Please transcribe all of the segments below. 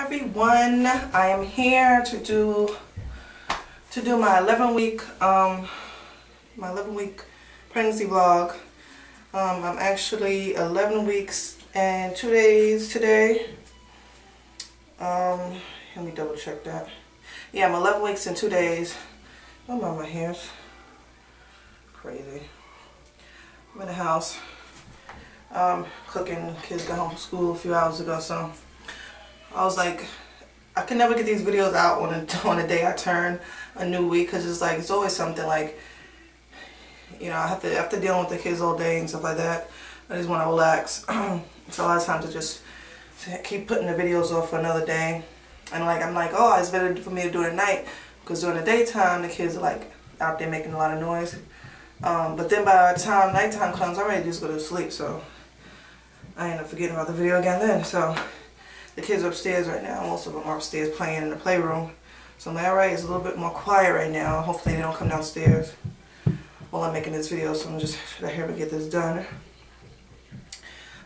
everyone, I am here to do my 11-week pregnancy vlog. I'm actually 11 weeks and 2 days today. Let me double check that. Yeah, I'm 11 weeks and 2 days. Oh my hair's crazy. I'm in the house cooking. Kids got home from school a few hours ago, so I was like, I can never get these videos out on the day I turn a new week, because it's like, it's always something, like, you know, after dealing with the kids all day and stuff like that, I just want to relax. So a lot of times I just keep putting the videos off for another day, and like I'm like, oh, it's better for me to do it at night, because during the daytime the kids are like out there making a lot of noise. But then by the time nighttime comes, I'm ready to just go to sleep, so I end up forgetting about the video again then. So the kids are upstairs right now. Most of them are upstairs playing in the playroom. So my area is a little bit more quiet right now. Hopefully they don't come downstairs while I'm making this video, so I'm just here to get this done.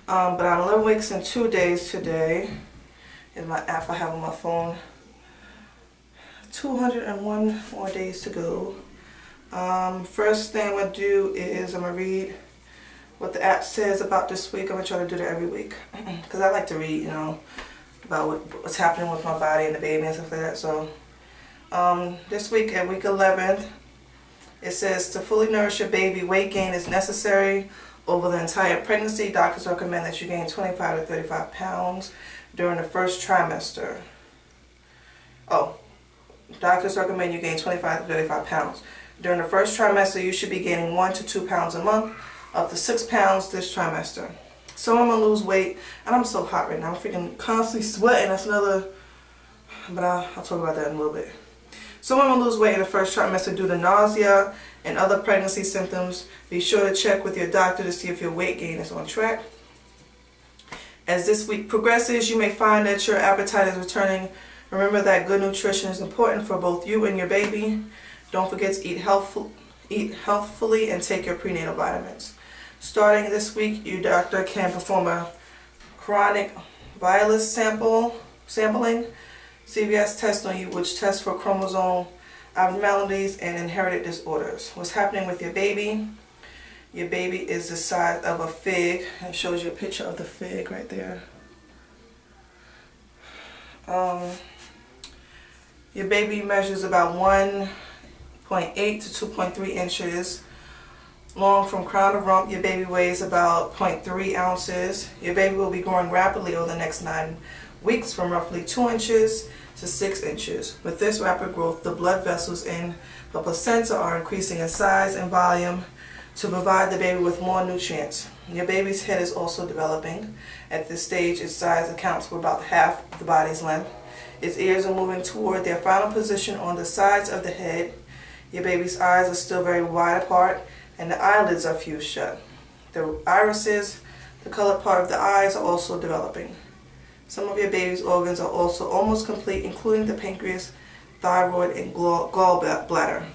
But I'm 11 weeks and 2 days today. Is my app I have on my phone. 201 more days to go. First thing I'm going to do is I'm going to read what the app says about this week. I'm going to try to do that every week, because I like to read, you know, about what's happening with my body and the baby and stuff like that. So this week at week 11, it says to fully nourish your baby, weight gain is necessary over the entire pregnancy. Doctors recommend that you gain 25 to 35 pounds during the first trimester. Oh, doctors recommend you gain 25 to 35 pounds. During the first trimester, you should be gaining 1 to 2 pounds a month, up to 6 pounds this trimester. So I'm going to lose weight, and I'm so hot right now. I'm freaking constantly sweating. That's another, but I'll talk about that in a little bit. So I'm going to lose weight in the first trimester due to nausea and other pregnancy symptoms. Be sure to check with your doctor to see if your weight gain is on track. As this week progresses, you may find that your appetite is returning. Remember that good nutrition is important for both you and your baby. Don't forget to eat healthfully and take your prenatal vitamins. Starting this week, your doctor can perform a chronic virus sampling CVS test on you, which tests for chromosome abnormalities and inherited disorders. What's happening with your baby? Your baby is the size of a fig. It shows you a picture of the fig right there. Your baby measures about 1.8 to 2.3 inches long from crown to rump. Your baby weighs about 0.3 ounces. Your baby will be growing rapidly over the next 9 weeks from roughly 2 inches to 6 inches. With this rapid growth, the blood vessels in the placenta are increasing in size and volume to provide the baby with more nutrients. Your baby's head is also developing. At this stage, its size accounts for about half the body's length. Its ears are moving toward their final position on the sides of the head. Your baby's eyes are still very wide apart, and the eyelids are fused shut. The irises, the colored part of the eyes, are also developing. Some of your baby's organs are also almost complete, including the pancreas, thyroid, and gallbladder.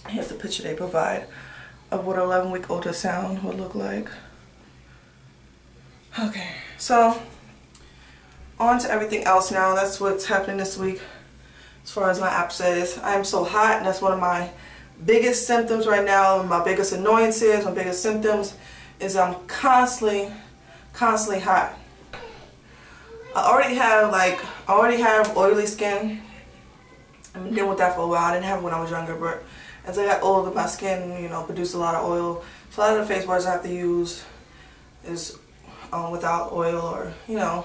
Here's the picture they provide of what an 11-week ultrasound would look like. Okay, so on to everything else now. That's what's happening this week as far as my app says. I am so hot, and that's one of my biggest symptoms right now. My biggest annoyances, my biggest symptoms is I'm constantly hot. I already have oily skin. I've been dealing with that for a while. I didn't have it when I was younger, but as I got older, my skin, you know, produced a lot of oil. So a lot of the face wash I have to use is without oil, or, you know,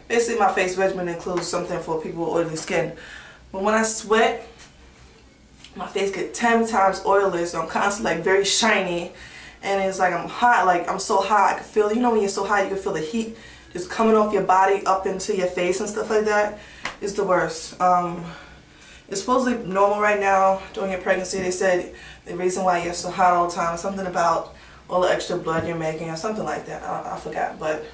basically my face regimen includes something for people with oily skin. But when I sweat, my face gets 10 times oilier, so I'm constantly like very shiny, and it's like I'm hot, like I'm so hot. I can feel, you know, when you're so hot, you can feel the heat just coming off your body up into your face and stuff like that. It's the worst. It's supposedly normal right now during your pregnancy. They said the reason why you're so hot all the time is something about all the extra blood you're making or something like that. I forgot, but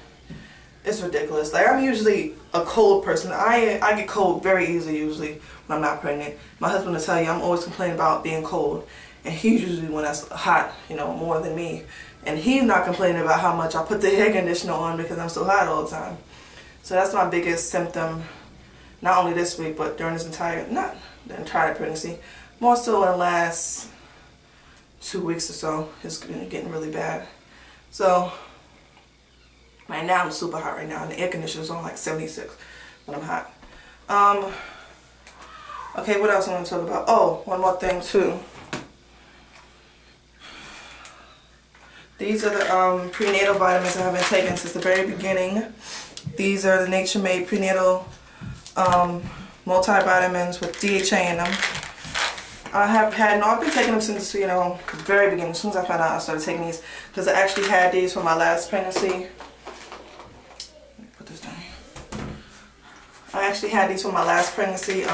it's ridiculous. Like, I'm usually a cold person. I get cold very easily usually when I'm not pregnant. My husband will tell you I'm always complaining about being cold, and he's usually when that's hot, you know, more than me. And he's not complaining about how much I put the air conditioner on because I'm so hot all the time. So that's my biggest symptom, not only this week, but during this not the entire pregnancy, more so in the last 2 weeks or so. It's getting really bad. So right now I'm super hot right now, and the air conditioner's on like 76, but I'm hot. Okay, what else I want to talk about? Oh, one more thing too. These are the prenatal vitamins I have been taking since the very beginning. These are the Nature Made prenatal multivitamins with DHA in them. I've been taking them since, you know, the very beginning. As soon as I found out, I started taking these because I actually had these for my last pregnancy. Let me put this down here. I actually had these for my last pregnancy.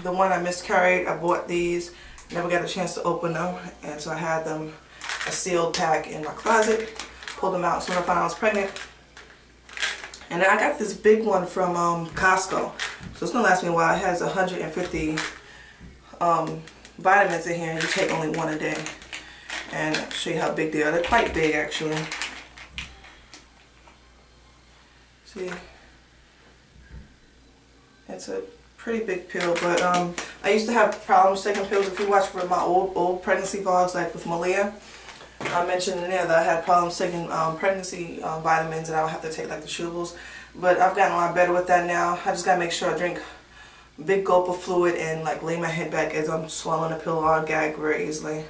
The one I miscarried, I bought these, never got a chance to open them, and so I had them a sealed pack in my closet. Pulled them out as soon as I found out I was pregnant. And then I got this big one from Costco. So it's gonna last me a while. It has 150 vitamins in here, and you take only one a day. And I'll show you how big they are. They're quite big actually. See? It's a pretty big pill, but I used to have problems taking pills. If you watch my old pregnancy vlogs, like with Malia, I mentioned in there that I had problems taking pregnancy vitamins, and I would have to take like the chewables. But I've gotten a lot better with that now. I just gotta make sure I drink a big gulp of fluid and like lay my head back as I'm swallowing the pill, or I'll gag very easily.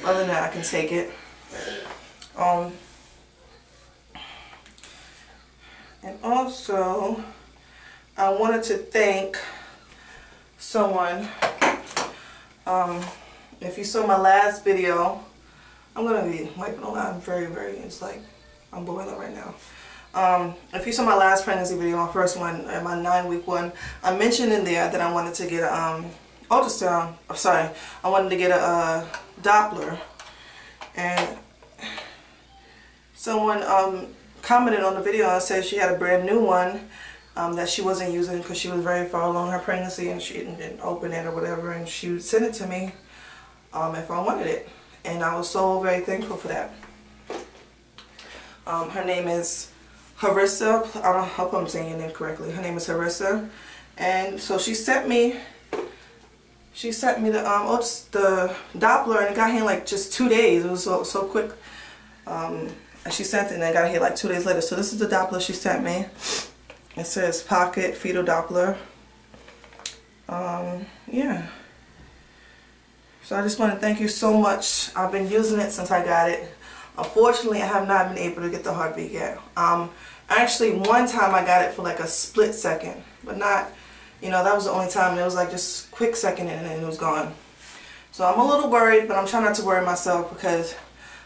Other than that, I can take it. And also, I wanted to thank someone. If you saw my last video, I'm gonna be wiping a lot. I'm it's like I'm boiling right now. If you saw my last pregnancy video, my first one, my 9-week one, I mentioned in there that I wanted to get a ultrasound. I wanted to get a Doppler, and someone commented on the video and said she had a brand new one that she wasn't using because she was very far along her pregnancy and she didn't open it or whatever, and she would send it to me if I wanted it, and I was so very thankful for that. Her name is Harissa. I hope I'm saying your name correctly. Her name is Harissa, and so she sent me the Doppler, and it got here in like just 2 days. It was so quick. And she sent it, and I got here like 2 days later. So this is the Doppler she sent me. It says Pocket Fetal Doppler. Yeah. So I just want to thank you so much. I've been using it since I got it. Unfortunately, I have not been able to get the heartbeat yet. Actually, one time I got it for like a split second, but not, you know, that was the only time, and it was like just quick second and then it was gone. So I'm a little worried, but I'm trying not to worry myself because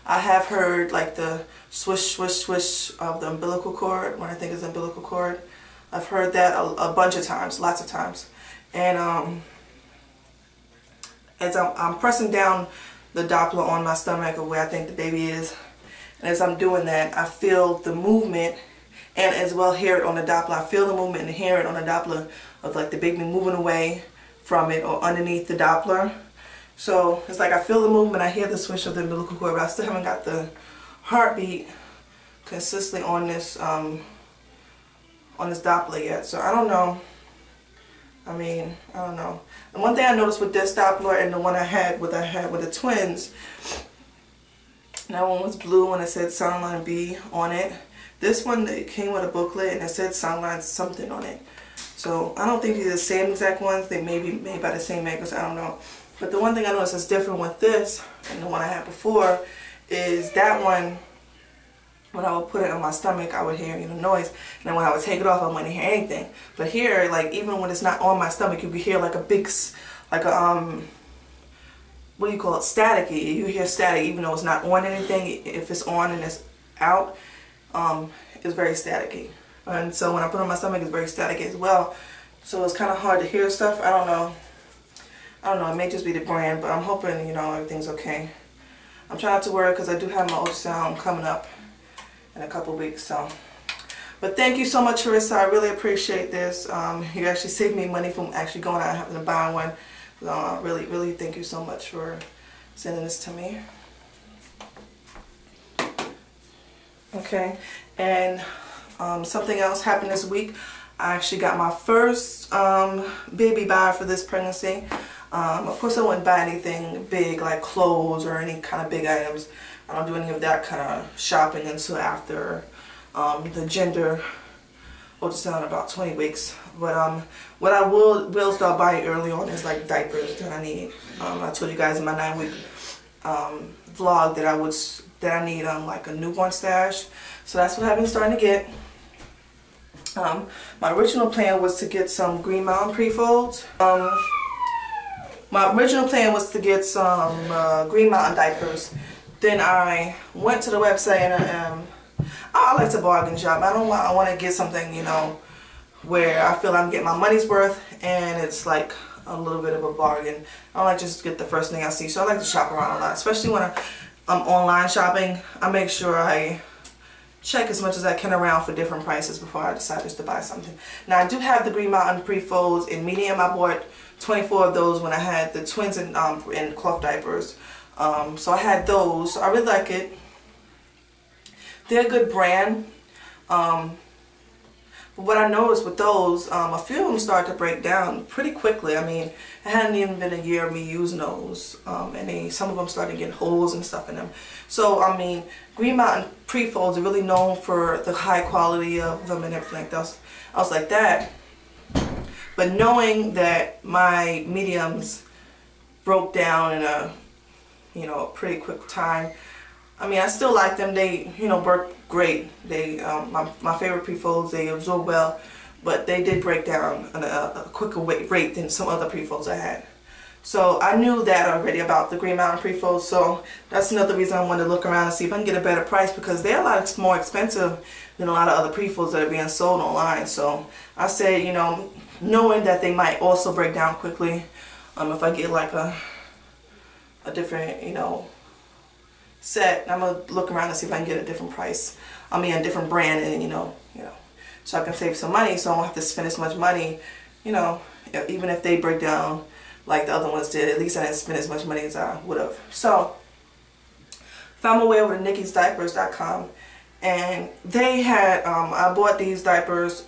I have heard like the swish, swish, swish of the umbilical cord, when I think it's the umbilical cord. I've heard that a bunch of times, lots of times. And as I'm pressing down the Doppler on my stomach of where I think the baby is, and as I'm doing that, I feel the movement, and as well hear it on the Doppler. I feel the movement and hear it on the Doppler of like the baby moving away from it or underneath the Doppler. So it's like I feel the movement, I hear the swish of the umbilical cord, but I still haven't got the heartbeat consistently on this Doppler yet. So I don't know. I mean, I don't know. And one thing I noticed with this Doppler and the one I had with the twins, that one was blue and it said Soundline B on it. This one, it came with a booklet and it said Soundline something on it. So I don't think these are the same exact ones. They may be made by the same makers, I don't know. But the one thing I noticed is different with this and the one I had before is that one, when I would put it on my stomach, I would hear, you know, noise, and then when I would take it off, I wouldn't hear anything. But here, like, even when it's not on my stomach, you can hear like a big, like a, what do you call it, staticky. You hear static even though it's not on anything. If it's on and it's out, it's very staticky. And so when I put it on my stomach, it's very staticky as well. So it's kind of hard to hear stuff. I don't know. It may just be the brand, but I'm hoping, you know, everything's okay. I'm trying not to worry because I do have my ultrasound coming up in a couple weeks. So, but thank you so much, Harissa. I really appreciate this. You actually saved me money from actually going out and having to buy one. So really thank you so much for sending this to me. Okay, and Something else happened this week. I actually got my first baby buy for this pregnancy. Of course, I wouldn't buy anything big like clothes or any kind of big items. I don't do any of that kind of shopping until after the gender ultrasound in about 20 weeks. But what I will start buying early on is like diapers that I need. I told you guys in my 9-week vlog that I need like a newborn stash. So that's what I've been starting to get. My original plan was to get some Green Mountain pre-folds. My original plan was to get some Green Mountain diapers. Then I went to the website and I like to bargain shop. I want to get something, you know, where I feel I'm getting my money's worth and it's like a little bit of a bargain. I don't like just to get the first thing I see. So I like to shop around a lot, especially when I'm online shopping. I make sure I check as much as I can around for different prices before I decide just to buy something. Now I do have the Green Mountain pre-folds in medium. I bought 24 of those when I had the twins in cloth diapers. So I had those. I really like it. They're a good brand. But what I noticed with those, a few of them started to break down pretty quickly. I mean, it hadn't even been a year of me using those, and some of them started getting holes and stuff in them. So, I mean, Green Mountain pre-folds are really known for the high quality of them and everything like that. I was like that. But knowing that my mediums broke down in a, you know, a pretty quick time, I mean, I still like them. They, you know, work great. They, my favorite pre-folds, they absorb well, but they did break down at a quicker rate than some other pre-folds I had. So I knew that already about the Green Mountain pre-folds. So that's another reason I wanted to look around and see if I can get a better price, because they're a lot more expensive than a lot of other pre-folds that are being sold online. So I said, you know, knowing that they might also break down quickly, if I get like a different, you know, set, I'm gonna look around and see if I can get a different price. I mean, a different brand, and you know, so I can save some money, so I don't have to spend as much money. You know, even if they break down like the other ones did, at least I didn't spend as much money as I would have. So, found my way over to nickysdiapers.com, and they had I bought these diapers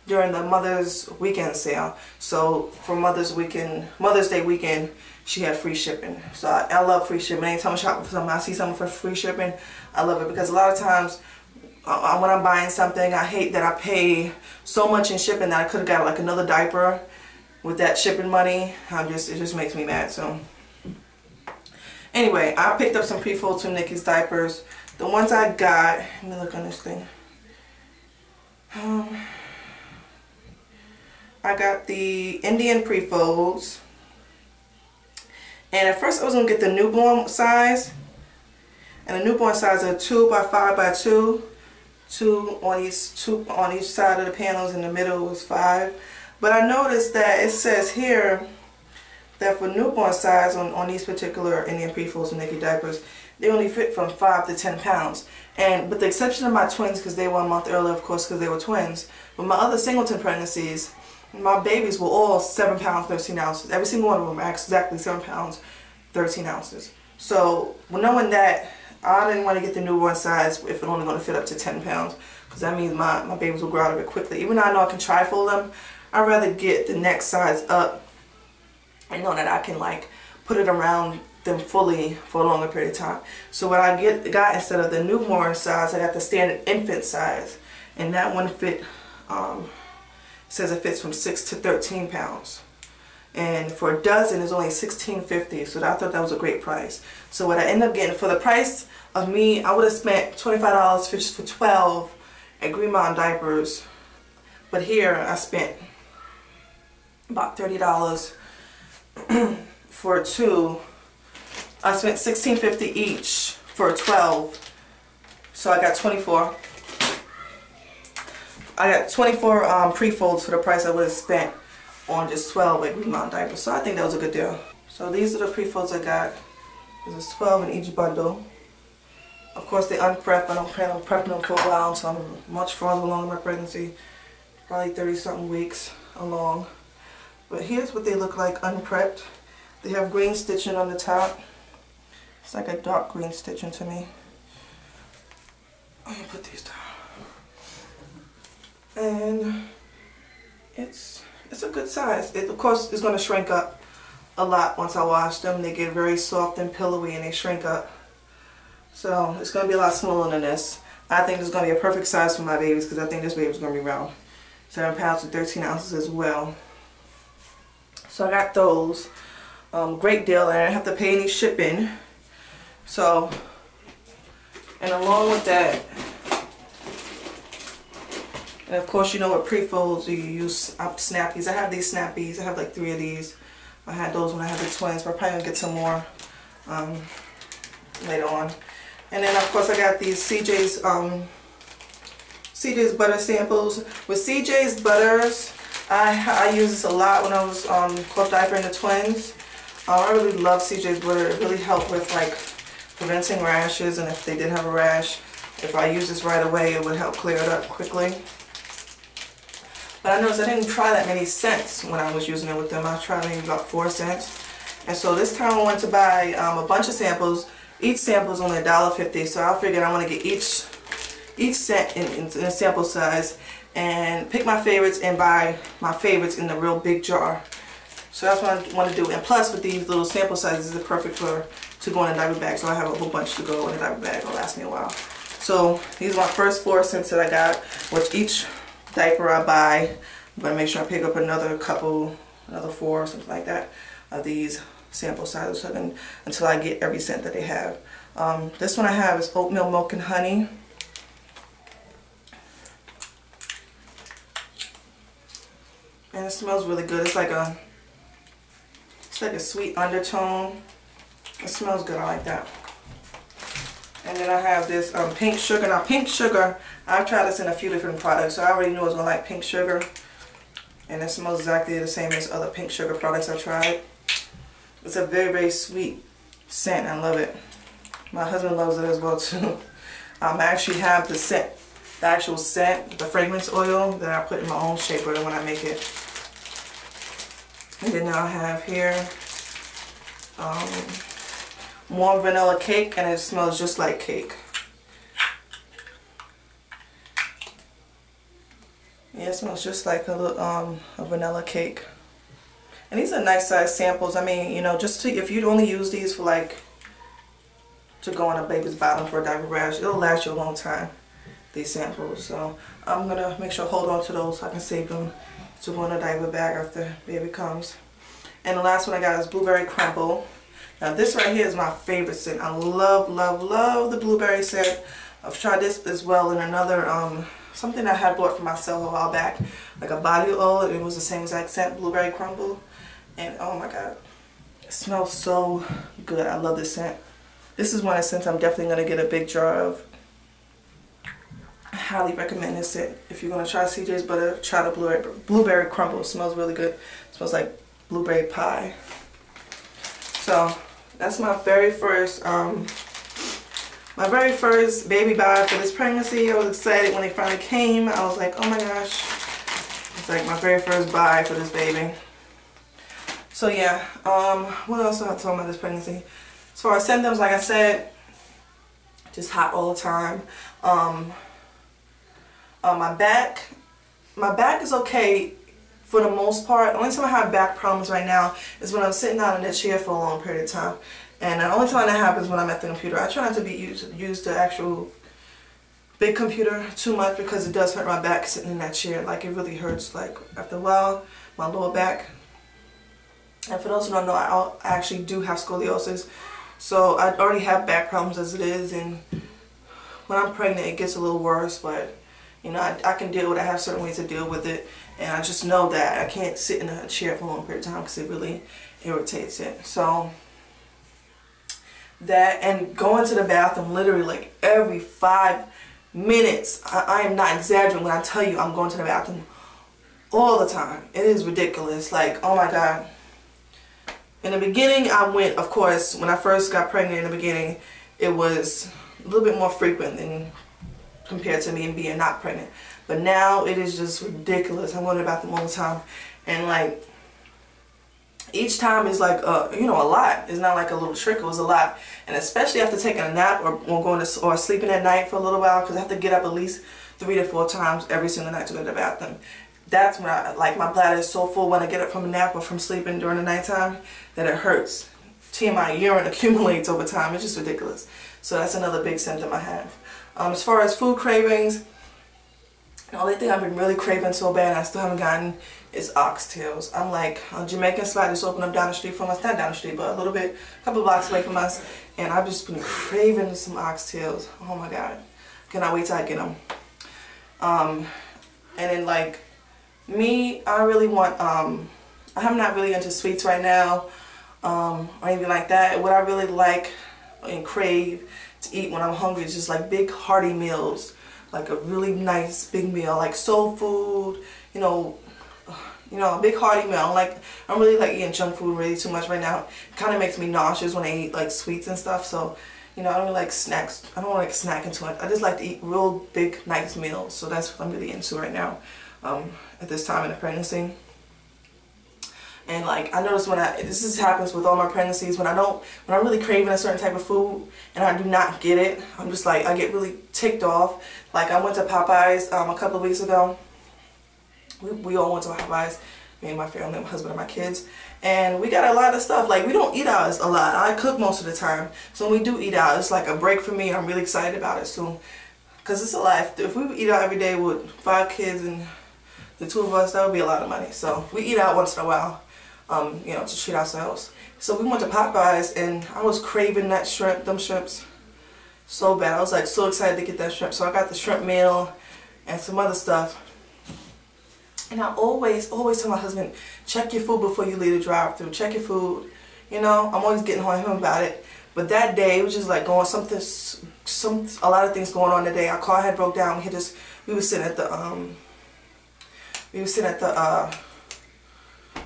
during the Mother's Weekend sale. So for Mother's Day weekend, she had free shipping. So I love free shipping. Anytime I'm shopping for something, I see something for free shipping, I love it, because a lot of times when I'm buying something, I hate that I pay so much in shipping that I could have got like another diaper with that shipping money. It just makes me mad. So anyway, I picked up some pre-folds from Nikki's Diapers. The ones I got, let me look on this thing. I got the Indian pre-folds. And at first I was going to get the newborn size. And the newborn size are 2 by 5 by 2. Two on each side of the panels. In the middle was 5. But I noticed that it says here that for newborn size on these particular Indian pre-folds and Nikki diapers, they only fit from 5 to 10 pounds. And with the exception of my twins, because they were a month earlier, of course, because they were twins. But my other singleton pregnancies, my babies were all 7 pounds, 13 ounces. Every single one of them were exactly 7 pounds, 13 ounces. So, knowing that, I didn't want to get the newborn size if it's only going to fit up to 10 pounds. Because that means my babies will grow out of it quickly. Even though I know I can trifold them, I'd rather get the next size up and know that I can like put it around them fully for a longer period of time. So what I got instead of the newborn size, I got the standard infant size. And that one fit, says it fits from 6 to 13 pounds. And for a dozen is only $16.50, so I thought that was a great price. So what I ended up getting, for the price of me, I would have spent $25 for 12 at Green Mountain Diapers. But here I spent about $30 for 2. I spent $16.50 each for 12. So I got 24. I got 24 pre-folds for the price I would have spent on just 12 at Green Mountain Diapers. So I think that was a good deal. So these are the pre-folds I got. There's 12 in each bundle. Of course they unprepped. I don't plan on prepping them for a while, so I'm much farther along in my pregnancy. Probably 30 something weeks along. But here's what they look like unprepped. They have green stitching on the top. It's like a dark green stitching to me. Let me put these down. and it's a good size. It of course is going to shrink up a lot once I wash them. They get very soft and pillowy and they shrink up. So it's going to be a lot smaller than this. I think it's going to be a perfect size for my babies because I think this baby's going to be around 7 pounds and 13 ounces as well. So I got those. Great deal, and I didn't have to pay any shipping. So, and along with that, and of course you know what pre-folds you use snappies. I have these snappies. I have like 3 of these. I had those when I had the twins, but I'm probably gonna get some more later on. And then of course I got these CJ's butter samples. With CJ's butters, I use this a lot when I was cloth diapering the twins. I really love CJ's butter. It really helped with like preventing rashes, and if they did have a rash, if I use this right away, it would help clear it up quickly. But I noticed I didn't try that many scents when I was using it with them. I tried maybe about 4 scents. And so this time I went to buy a bunch of samples. Each sample is only $1.50, so I figured I want to get each scent in a sample size and pick my favorites and buy my favorites in the real big jar. So that's what I want to do. And plus with these little sample sizes, they're perfect to go in a diaper bag. So I have a whole bunch to go in a diaper bag. It'll last me a while. So these are my first 4 scents that I got, which each diaper I buy, I'm going to make sure I pick up another 4 or something like that of these sample sizes so until I get every scent that they have. This one I have is oatmeal milk and honey. And it smells really good. It's like a sweet undertone. It smells good. I like that. And then I have this pink sugar. Now pink sugar, I've tried this in a few different products, so I already knew I was going to like pink sugar. And it smells exactly the same as other pink sugar products I've tried. It's a very, very sweet scent. I love it. My husband loves it as well too. I actually have the scent, the actual scent, the fragrance oil that I put in my own shaper when I make it. And then I have here warm vanilla cake, and it smells just like cake. Yeah, it smells just like a vanilla cake. And these are nice size samples. I mean, you know, if you'd only use these for like to go on a baby's bottom for a diaper rash, it'll last you a long time, these samples. So I'm gonna make sure I hold on to those so I can save them to go in a diaper bag after baby comes. And the last one I got is blueberry crumble. Now this right here is my favorite scent. I love, love, love the blueberry scent. I've tried this as well in another something I had bought for myself a while back, like a body oil. It was the same exact scent, blueberry crumble. And oh my god, it smells so good. I love this scent. This is one of the scents I'm definitely going to get a big jar of. I highly recommend this scent. If you're going to try CJ's butter, try the blueberry crumble. It smells really good. It smells like blueberry pie. So that's my very first baby buy for this pregnancy. I was excited when they finally came. I was like, oh my gosh, it's like my very first buy for this baby. So yeah, what else do I talk about this pregnancy? As far as symptoms, like I said, just hot all the time. My back is okay for the most part. The only time I have back problems right now is when I'm sitting down in the chair for a long period of time. And the only time that happens when I'm at the computer. I try not to use the actual big computer too much because it does hurt my back sitting in that chair. Like, it really hurts, like, after a while, my lower back. And for those who don't know, I actually do have scoliosis. So I already have back problems as it is, and when I'm pregnant it gets a little worse, but you know, I can deal with it. I have certain ways to deal with it, and I just know that I can't sit in a chair for a long period of time because it really irritates it. So that, and going to the bathroom literally like every 5 minutes. I am not exaggerating when I tell you I'm going to the bathroom all the time. It is ridiculous. Like, oh my god. In the beginning, I went, of course, when I first got pregnant in the beginning, it was a little bit more frequent than compared to me being not pregnant. But now it is just ridiculous. I'm going to the bathroom all the time. And like, each time is like, you know, a lot. It's not like a little trick, it was a lot. And especially after taking a nap or going to, or sleeping at night for a little while, because I have to get up at least 3 to 4 times every single night to go to the bathroom. That's when like my bladder is so full when I get up from a nap or from sleeping during the nighttime that it hurts. TMI, urine accumulates over time. It's just ridiculous. So that's another big symptom I have. As far as food cravings, the only thing I've been really craving so bad and I still haven't gotten is oxtails. I'm like, a Jamaican spot just opened up down the street from us. Not down the street, but a little bit, a couple blocks away from us. And I've just been craving some oxtails. Oh my God. Cannot wait till I get them. And then like, me, I really want, I'm not really into sweets right now, or anything like that. What I really like and crave to eat when I'm hungry is just like big hearty meals, like a really nice big meal, like soul food, you know, a big hearty meal. I'm really like eating junk food really too much right now. It kind of makes me nauseous when I eat like sweets and stuff. So, you know, I don't really like snacks. I don't like snacking too much. I just like to eat real big nice meals. So that's what I'm really into right now, at this time in the pregnancy. And like I notice this happens with all my pregnancies, when I'm really craving a certain type of food and I do not get it, I'm just like, I get really ticked off. Like I went to Popeyes a couple of weeks ago. We all went to Popeyes, me and my family, my husband and my kids, and we got a lot of stuff. Like we don't eat out a lot. I cook most of the time, so when we do eat out, it's like a break for me. I'm really excited about it soon, because it's a lot. If we eat out every day with 5 kids and the 2 of us, that would be a lot of money. So we eat out once in a while, you know, to treat ourselves. So we went to Popeyes and I was craving that shrimp, them shrimps so bad. I was like so excited to get that shrimp. So I got the shrimp meal and some other stuff. And I always tell my husband, check your food before you leave the drive-thru. Check your food. You know, I'm always getting on him about it. But that day, it was just like going a lot of things going on that day. Our car had broke down. We were sitting at the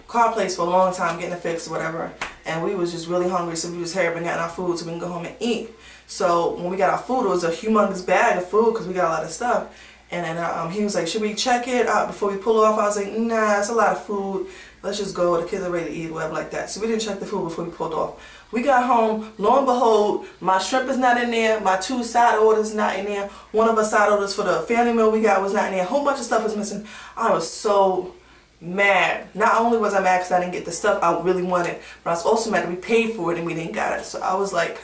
car place for a long time getting it fixed or whatever, and we was just really hungry, so we was hurrying getting our food so we can go home and eat. So when we got our food, it was a humongous bag of food because we got a lot of stuff. And then he was like, should we check it out before we pull off? I was like, nah, it's a lot of food. Let's just go. The kids are ready to eat, whatever like that. So we didn't check the food before we pulled off. We got home, lo and behold, my shrimp is not in there. My 2 side orders not in there. One of our side orders for the family meal we got was not in there. A whole bunch of stuff was missing. I was so mad. Not only was I mad because I didn't get the stuff I really wanted, but I was also mad that we paid for it and we didn't get it. So I was like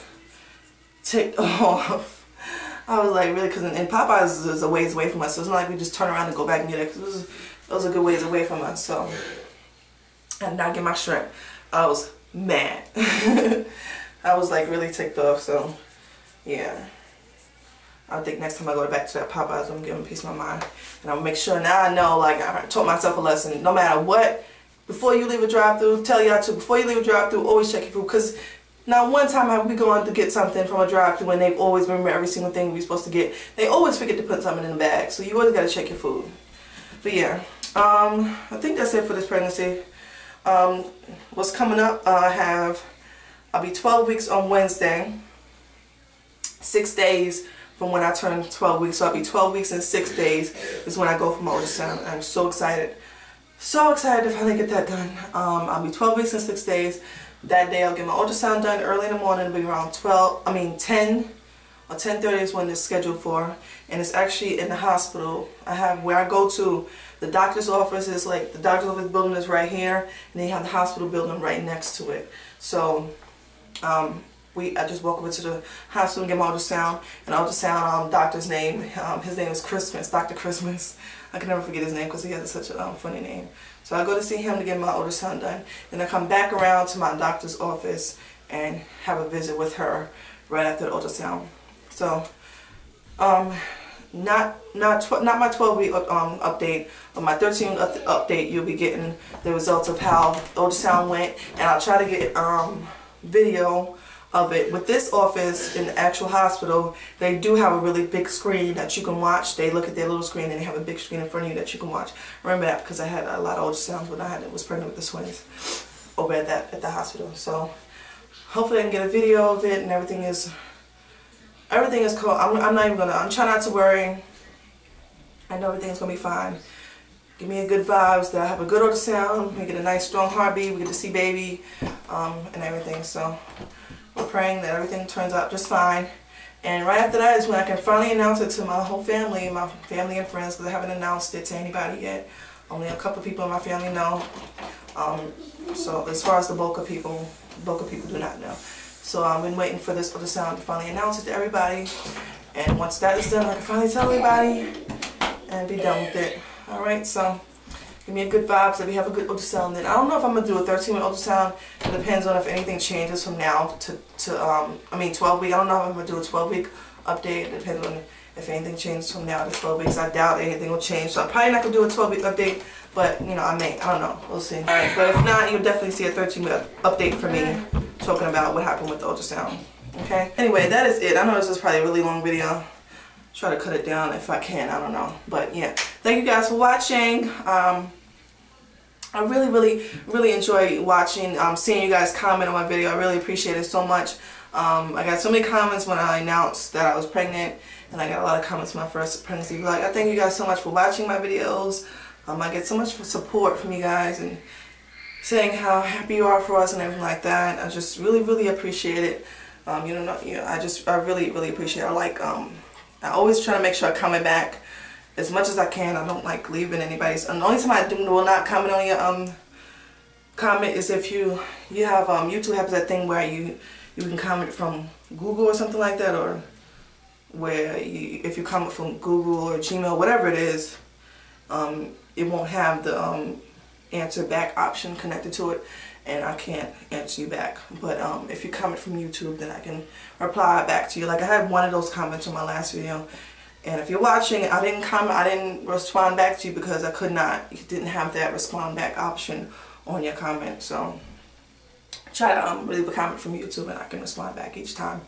ticked off. I was like, really, because in Popeyes is a ways away from us, so it's not like we just turn around and go back and get it, because it was a good ways away from us. So I did not get my shrimp. I was mad. I was like really ticked off. So yeah, I think next time I go back to that Popeyes, I'm gonna give them a piece of my mind, and I'm gonna make sure now I know, like I taught myself a lesson. No matter what, before you leave a drive-thru, tell y'all to, before you leave a drive-thru, always check your food, because now one time have we gone to get something from a drive-thru and they've always remember every single thing we're supposed to get. They always forget to put something in the bag, so you always gotta check your food. But yeah, I think that's it for this pregnancy. What's coming up? I'll be 12 weeks on Wednesday. 6 days from when I turn 12 weeks, so I'll be 12 weeks and 6 days is when I go for my ultrasound. I'm so excited. So excited to finally get that done. I'll be 12 weeks and 6 days. That day I'll get my ultrasound done early in the morning. It'll be around 10 or 10:30 is when it's scheduled for. And it's actually in the hospital. Where I go to, the doctor's office is like, the doctor's office building is right here, and they have the hospital building right next to it. So I just walk over to the hospital and get my ultrasound. And ultrasound doctor's name, his name is Christmas, Dr. Christmas. I can never forget his name because he has such a funny name. So I go to see him to get my ultrasound done. Then I come back around to my doctor's office and have a visit with her right after the ultrasound. So not my 12-week update, but my 13-week update. You'll be getting the results of how the ultrasound went, and I'll try to get video of it. With this office in the actual hospital, they do have a really big screen that you can watch. They look at their little screen and they have a big screen in front of you that you can watch. I remember that because I had a lot of ultrasounds when I was pregnant with the twins over at the hospital. So hopefully I can get a video of it, and everything is cool. I'm trying not to worry. I know everything's gonna be fine. Give me a good vibes that I have a good ultrasound, we get a nice strong heartbeat, we get to see baby, and everything. So we're praying that everything turns out just fine, And right after that is when I can finally announce it to my whole family and friends, because I haven't announced it to anybody yet. Only a couple people in my family know. So as far as the bulk of people do not know. So I've been waiting for this ultrasound to finally announce it to everybody. And once that is done, I can finally tell everybody and be done with it. Alright, so give me a good vibe so we have a good ultrasound. Then I don't know if I'm going to do a 13-week ultrasound. It depends on if anything changes from now to 12 week. I don't know if I'm going to do a 12-week update. It depends on if anything changes from now to 12 weeks. I doubt anything will change. So I'm probably not going to do a 12-week update. But, you know, I don't know. We'll see. Alright, but if not, you'll definitely see a 13-week update from me talking about what happened with the ultrasound. Okay? Anyway, that is it. I know this is probably a really long video. Try to cut it down if I can. I don't know. But, yeah. Thank you guys for watching. I really enjoy watching, seeing you guys comment on my video. I really appreciate it so much. I got so many comments when I announced that I was pregnant. And I got a lot of comments on my first pregnancy vlog. I thank you guys so much for watching my videos. I get so much support from you guys and saying how happy you are for us and everything like that. I just really appreciate it. I really appreciate it. I always try to make sure I comment back as much as I can. I don't like leaving anybody's. And the only time I will not comment on your comment is if you have YouTube has that thing where you can comment from Google or something like that, or where if you comment from Google or Gmail, whatever it is. It won't have the answer back option connected to it, and I can't answer you back. But if you comment from YouTube, then I can reply back to you. Like I had one of those comments on my last video, and if you're watching, I didn't respond back to you because I could not. You didn't have that respond back option on your comment. So try to leave a comment from YouTube, and I can respond back each time.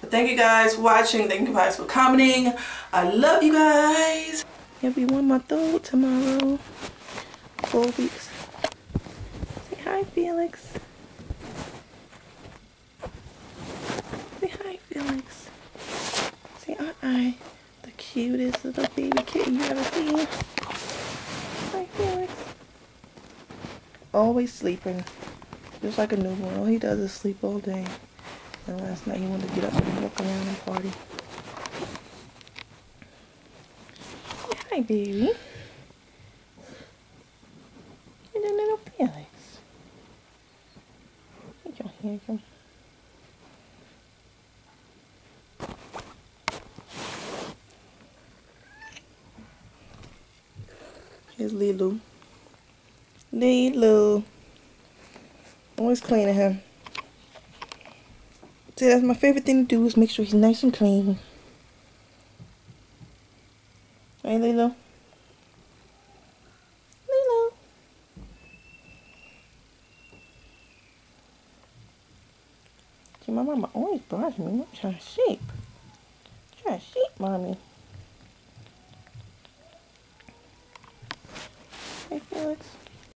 But thank you guys for watching. Thank you guys for commenting. I love you guys. He'll be 1 month old tomorrow. 4 weeks. Say hi, Felix. Say hi, Felix. Say hi. The cutest little baby kitten you ever seen. Hi, Felix. Always sleeping. Just like a newborn. All he does is sleep all day. And last night he wanted to get up and walk around and party. Hi, baby. You're the little Felix. Here you go. Here's Lilu. Lilu. Always cleaning him. See, that's my favorite thing to do is make sure he's nice and clean. Hey, Lilo. Lilo. See, my mama always brushing me. I'm trying to shape. Trying to shape, mommy. Hey, Felix.